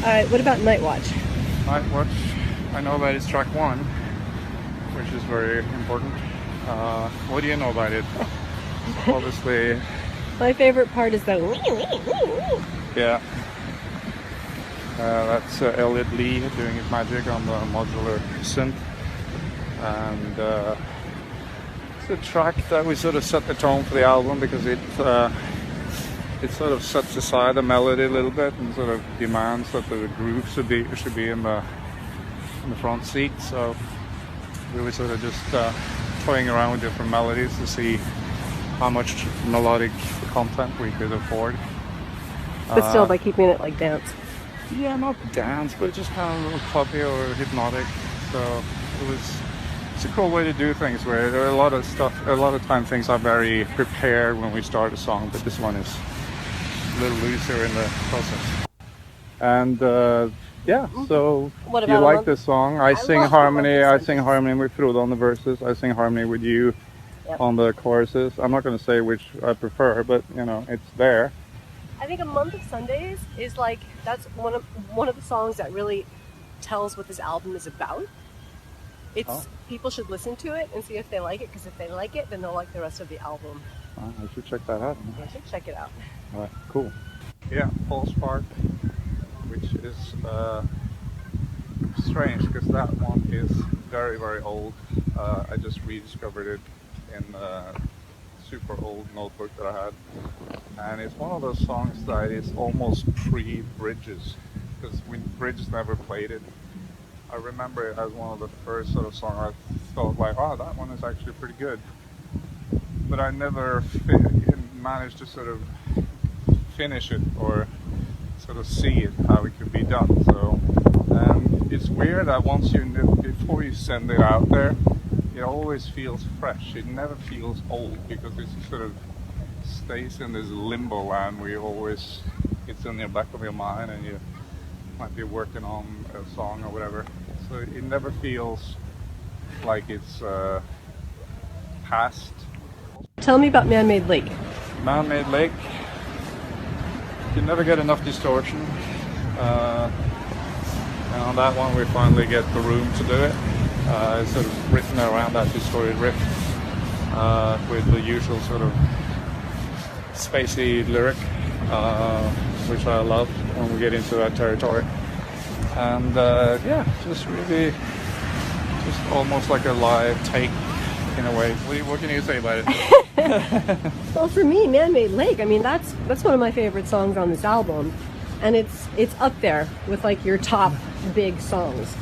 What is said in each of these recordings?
What about Night Watch? Night Watch, I know that it's track 1, which is very important. What do you know about it? Obviously... My favorite part is the... Yeah. That's Elliot Lee doing his magic on the modular synth. And it's a track that we sort of set the tone for the album because it sort of sets aside the melody a little bit and sort of demands that the groove should be in the front seat. So we were sort of just toying around with different melodies to see how much melodic content we could afford. But still by keeping it like dance. Yeah, not dance, but just kind of a little clubby or hypnotic. So it's a cool way to do things where there are a lot of time things are very prepared when we start a song, but this one is a little looser in the process. And yeah, so What you about like this song. I sing love harmony. I this sing harmony with Frode on the verses. I sing harmony with you on the choruses. I'm not going to say which I prefer, but you know, it's there. I think A Month of Sundays is like, that's one of the songs that really tells what this album is about. It's people should listen to it and see if they like it, because if they like it, then they'll like the rest of the album. I should check that out. I should check it out. All right, cool. Yeah, Pål's part, which is strange because that one is very, very old. I just rediscovered it in a super old notebook that I had, and it's one of those songs that is almost pre-Bridges, because when Bridges never played it, I remember it as one of the first sort of songs I thought like, oh, that one is actually pretty good, but I never managed to sort of finish it or sort of see it how it could be done. So it's weird that before you send it out there, it always feels fresh. It never feels old because it sort of stays in this limbo land where it's in the back of your mind and you might be working on a song or whatever. So it never feels like it's past. Tell me about Man-Made Lake. Man-Made Lake. You never get enough distortion. And on that one we finally get the room to do it. It's sort of written around that distorted riff with the usual sort of spacey lyric, which I love when we get into that territory. And yeah, just almost like a live take in a way. What can you say about it? Well, for me, Man-Made Lake, I mean, that's one of my favorite songs on this album, and it's up there with like your top big songs.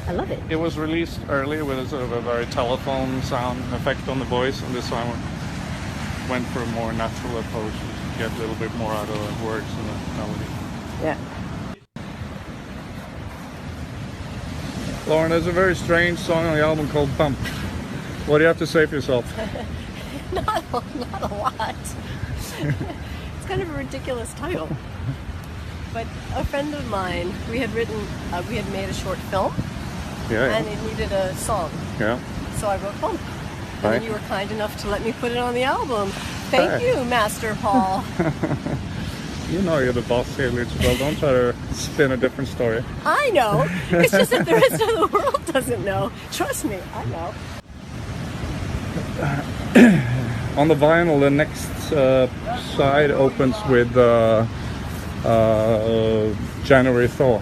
I love it. It was released early with a sort of a very telephone sound effect on the voice, and this song went for a more natural approach to get a little bit more out of the words and the melody. Yeah. Lauren, there's a very strange song on the album called Bump. What do you have to say for yourself? Not a lot. It's kind of a ridiculous title. But a friend of mine, we had made a short film. Yeah. And it needed a song. Yeah. So I wrote Bump. And Right. then you were kind enough to let me put it on the album. Thank you, Master Paul. You know you're the boss here, Lucibel. Don't try to spin a different story. I know. It's just that the rest of the world doesn't know. Trust me, I know. On the vinyl, the next side opens with January Thaw.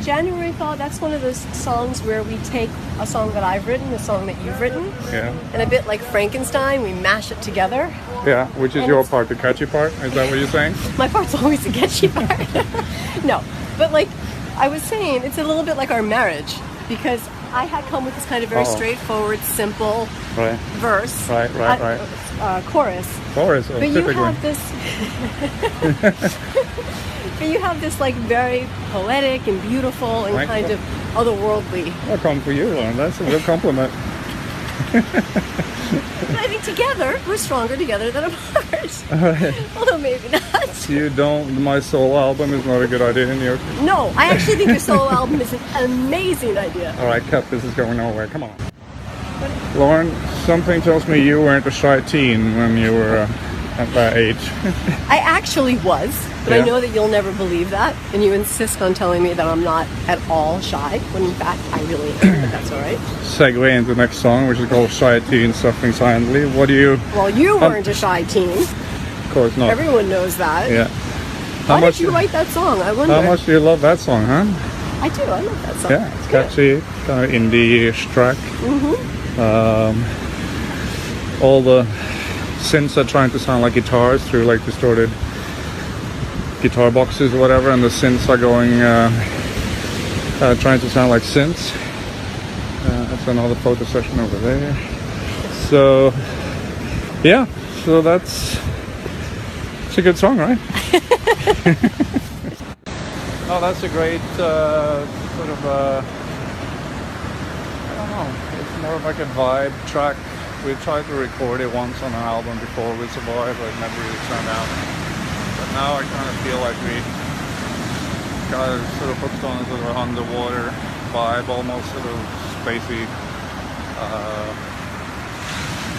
January Thaw, that's one of those songs where we take a song that I've written, a song that you've written, and a bit like Frankenstein, we mash it together. Yeah, which is And your part, the catchy part? Is that what you're saying? My part's always the catchy part. No, but like I was saying, it's a little bit like our marriage, because I had come with this kind of very straightforward, simple verse. Right. Chorus. Chorus, But you have this... But you have this like very poetic and beautiful and kind of otherworldly. I'll come for you, Lauren. That's a real compliment. But I think together, we're stronger together than apart. Although maybe not. My solo album is not a good idea in your... No, I actually think your solo album is an amazing idea. Alright, cut. This is going nowhere. Come on. Lauren, something tells me you weren't a shy teen when you were at that age. I actually was. But I know that you'll never believe that, and you insist on telling me that I'm not at all shy, when in fact I really am, but that's alright. Segue into the next song, which is called Shy Teen Suffering Silently. What do you... Well, you weren't a shy teen. Of course not. Everyone knows that. Yeah. Why did you write that song? I wonder. How much do you love that song, huh? I do, I love that song. Yeah, it's catchy, kind of indie-ish track. All the synths are trying to sound like guitars through like distorted guitar boxes or whatever, and the synths are going trying to sound like synths. That's another photo session over there. So yeah, so it's a good song, right? No, that's a great sort of I don't know, it's more of like a vibe track. We tried to record it once on an album before with Savoy, but it never really turned out. But now I kind of feel like we got it sort of hooked on a sort of underwater vibe, almost sort of spacey,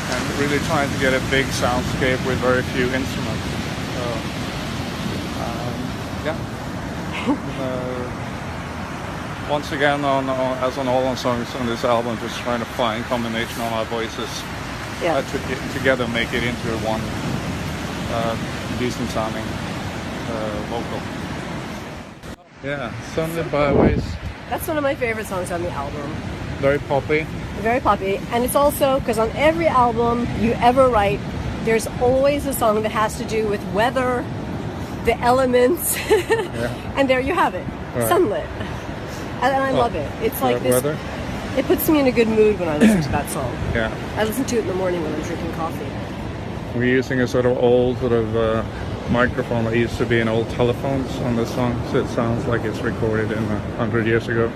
and really trying to get a big soundscape with very few instruments. So, yeah. Once again, as on all songs on this album, just trying to find combination on our voices to get together, make it into one decent sounding vocal. Yeah, Sunlit Byways. That's one of my favorite songs on the album. Very poppy. Very poppy, and it's also because on every album you ever write, there's always a song that has to do with weather, the elements, and there you have it, sunlit. And I love it. It's like this. Weather. It puts me in a good mood when I listen to that song. Yeah. I listen to it in the morning when I'm drinking coffee. We're using a sort of old microphone that used to be in old telephones on this song, so it sounds like it's recorded in 100 years ago.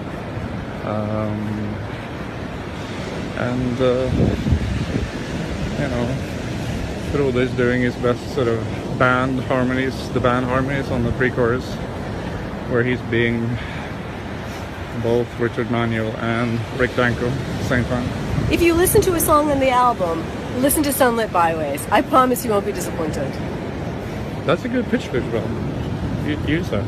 Pål is doing his best sort of band harmonies on the pre-chorus, where he's being both Richard Manuel and Rick Danko at the same time. If you listen to a song on the album, listen to Sunlit Byways. I promise you won't be disappointed. That's a good pitch as well. Use that.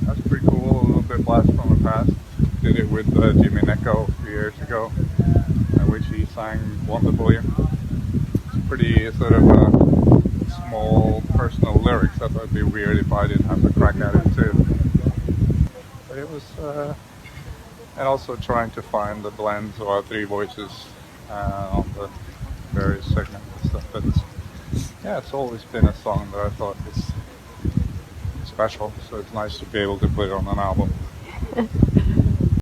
That's pretty cool. A little bit blast from the past. Did it with Jimmy Necco a few years ago, in which he sang wonderfully. It's pretty sort of small personal lyrics. I thought it'd be weird if I didn't have to crack at it too. But it was, and also trying to find the blends of our three voices on the various segments and stuff. But yeah, it's always been a song that I thought is special, so it's nice to be able to put it on an album.